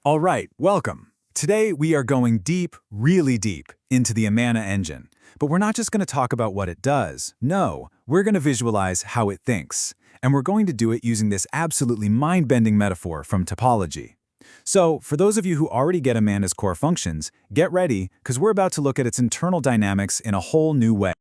All right, welcome. Today we are going deep, really deep, into the Amanda engine. But we're not just going to talk about what it does. No, we're going to visualize how it thinks. And we're going to do it using this absolutely mind-bending metaphor from Topology. So, for those of you who already get Amanda's core functions, get ready, because we're about to look at its internal dynamics in a whole new way.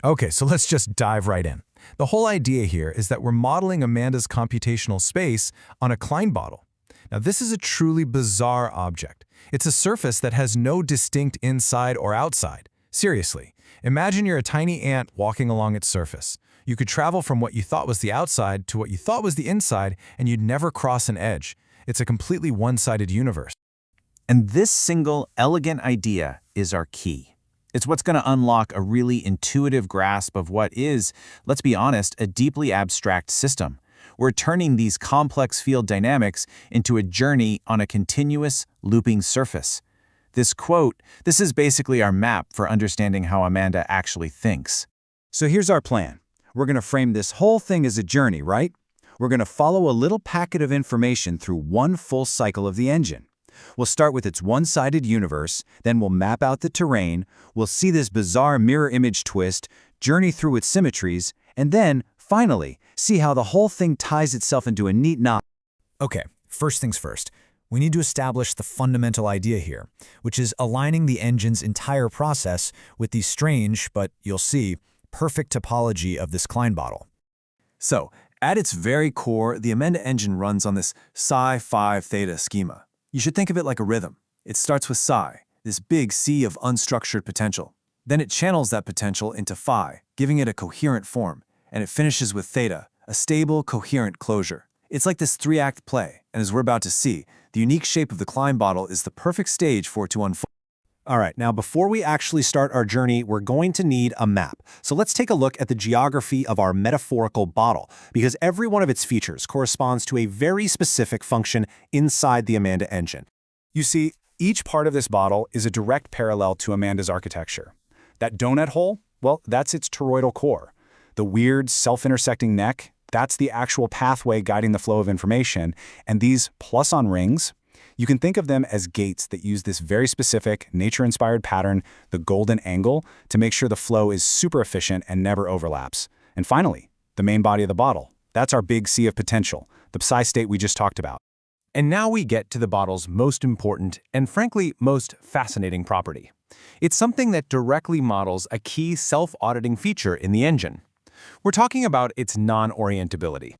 Okay, so let's just dive right in. The whole idea here is that we're modeling Amanda's computational space on a Klein bottle. Now, this is a truly bizarre object. It's a surface that has no distinct inside or outside. Seriously, imagine you're a tiny ant walking along its surface. You could travel from what you thought was the outside to what you thought was the inside, and you'd never cross an edge. It's a completely one-sided universe. And this single, elegant idea is our key. It's what's going to unlock a really intuitive grasp of what is, let's be honest, a deeply abstract system. We're turning these complex field dynamics into a journey on a continuous, looping surface. This is basically our map for understanding how Amanda actually thinks. So here's our plan. We're going to frame this whole thing as a journey, right? We're going to follow a little packet of information through one full cycle of the engine. We'll start with its one-sided universe, then we'll map out the terrain, we'll see this bizarre mirror image twist, journey through its symmetries, and then, finally, see how the whole thing ties itself into a neat knot. Okay, first things first. We need to establish the fundamental idea here, which is aligning the engine's entire process with the strange, but you'll see, perfect topology of this Klein bottle. So, at its very core, the Amanda engine runs on this psi-5 theta schema. You should think of it like a rhythm. It starts with psi, this big sea of unstructured potential. Then it channels that potential into phi, giving it a coherent form, and it finishes with theta, a stable, coherent closure. It's like this three-act play, and as we're about to see, the unique shape of the Klein bottle is the perfect stage for it to unfold. All right, now before we actually start our journey, we're going to need a map. So let's take a look at the geography of our metaphorical bottle, because every one of its features corresponds to a very specific function inside the Amanda engine. You see, each part of this bottle is a direct parallel to Amanda's architecture. That donut hole, well, that's its toroidal core. The weird, self-intersecting neck, that's the actual pathway guiding the flow of information. And these plus-on rings, you can think of them as gates that use this very specific, nature-inspired pattern, the golden angle, to make sure the flow is super efficient and never overlaps. And finally, the main body of the bottle. That's our big sea of potential, the psi state we just talked about. And now we get to the bottle's most important and, frankly, most fascinating property. It's something that directly models a key self-auditing feature in the engine. We're talking about its non-orientability.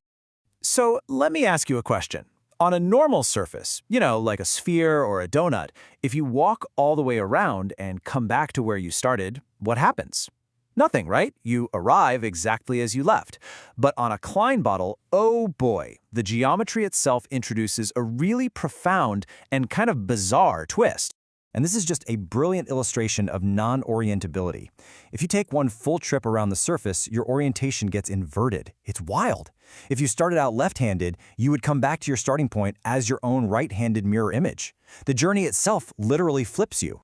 So let me ask you a question. On a normal surface, like a sphere or a donut, if you walk all the way around and come back to where you started, what happens? Nothing, right? You arrive exactly as you left. But on a Klein bottle, oh boy, the geometry itself introduces a really profound and kind of bizarre twist. And this is just a brilliant illustration of non-orientability. If you take one full trip around the surface, your orientation gets inverted. It's wild. If you started out left-handed, you would come back to your starting point as your own right-handed mirror image. The journey itself literally flips you.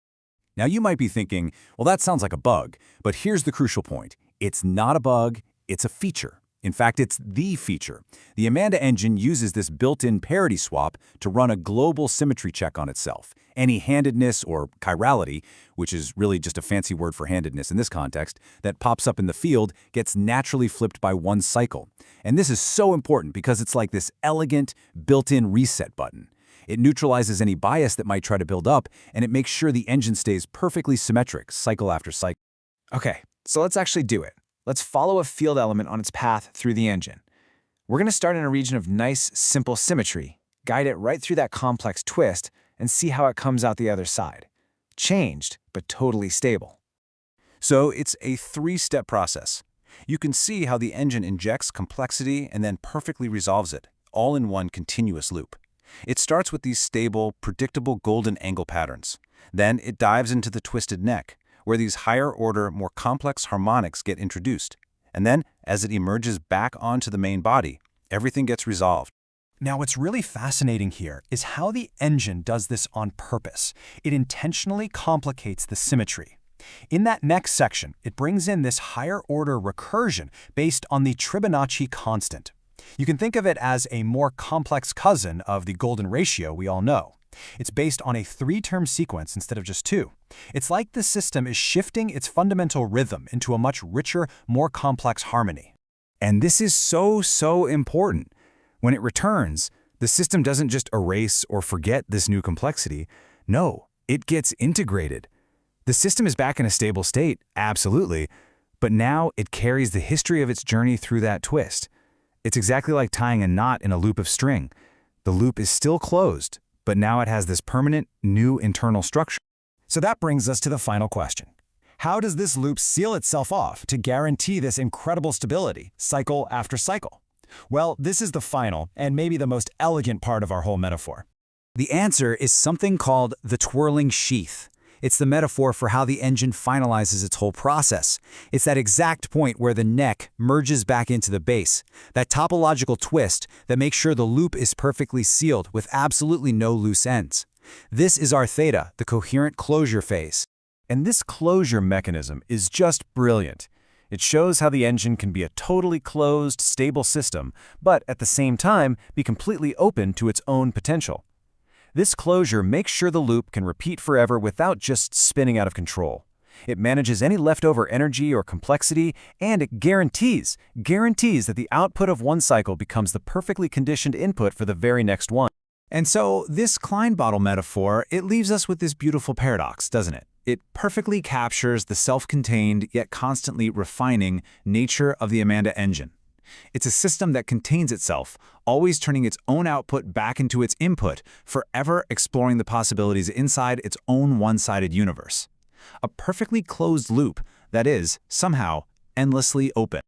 Now you might be thinking, well, that sounds like a bug, but here's the crucial point. It's not a bug, it's a feature. In fact, it's the feature. The Amanda engine uses this built-in parity swap to run a global symmetry check on itself. Any handedness or chirality, which is really just a fancy word for handedness in this context, that pops up in the field gets naturally flipped by one cycle. And this is so important because it's like this elegant, built-in reset button. It neutralizes any bias that might try to build up, and it makes sure the engine stays perfectly symmetric cycle after cycle. Okay, so let's actually do it. Let's follow a field element on its path through the engine. We're going to start in a region of nice, simple symmetry, guide it right through that complex twist, and see how it comes out the other side. Changed, but totally stable. So it's a three-step process. You can see how the engine injects complexity and then perfectly resolves it, all in one continuous loop. It starts with these stable, predictable golden angle patterns. Then it dives into the twisted neck, where these higher-order, more complex harmonics get introduced. And then, as it emerges back onto the main body, everything gets resolved. Now, what's really fascinating here is how the engine does this on purpose. It intentionally complicates the symmetry. In that next section, it brings in this higher-order recursion based on the Tribonacci constant. You can think of it as a more complex cousin of the golden ratio we all know. It's based on a 3-term sequence instead of just 2. It's like the system is shifting its fundamental rhythm into a much richer, more complex harmony. And this is so important. When it returns, the system doesn't just erase or forget this new complexity. No, it gets integrated. The system is back in a stable state, absolutely, but now it carries the history of its journey through that twist. It's exactly like tying a knot in a loop of string. The loop is still closed, but now it has this permanent, new internal structure. So that brings us to the final question. How does this loop seal itself off to guarantee this incredible stability, cycle after cycle? Well, this is the final, and maybe the most elegant part of our whole metaphor. The answer is something called the twirling sheath. It's the metaphor for how the engine finalizes its whole process. It's that exact point where the neck merges back into the base, that topological twist that makes sure the loop is perfectly sealed with absolutely no loose ends. This is our theta, the coherent closure phase. And this closure mechanism is just brilliant. It shows how the engine can be a totally closed, stable system, but at the same time be completely open to its own potential. This closure makes sure the loop can repeat forever without just spinning out of control. It manages any leftover energy or complexity, and it guarantees that the output of one cycle becomes the perfectly conditioned input for the very next one. And so this Klein bottle metaphor, it leaves us with this beautiful paradox, doesn't it? It perfectly captures the self-contained yet constantly refining nature of the Amanda engine. It's a system that contains itself, always turning its own output back into its input, forever exploring the possibilities inside its own one-sided universe. A perfectly closed loop that is, somehow, endlessly open.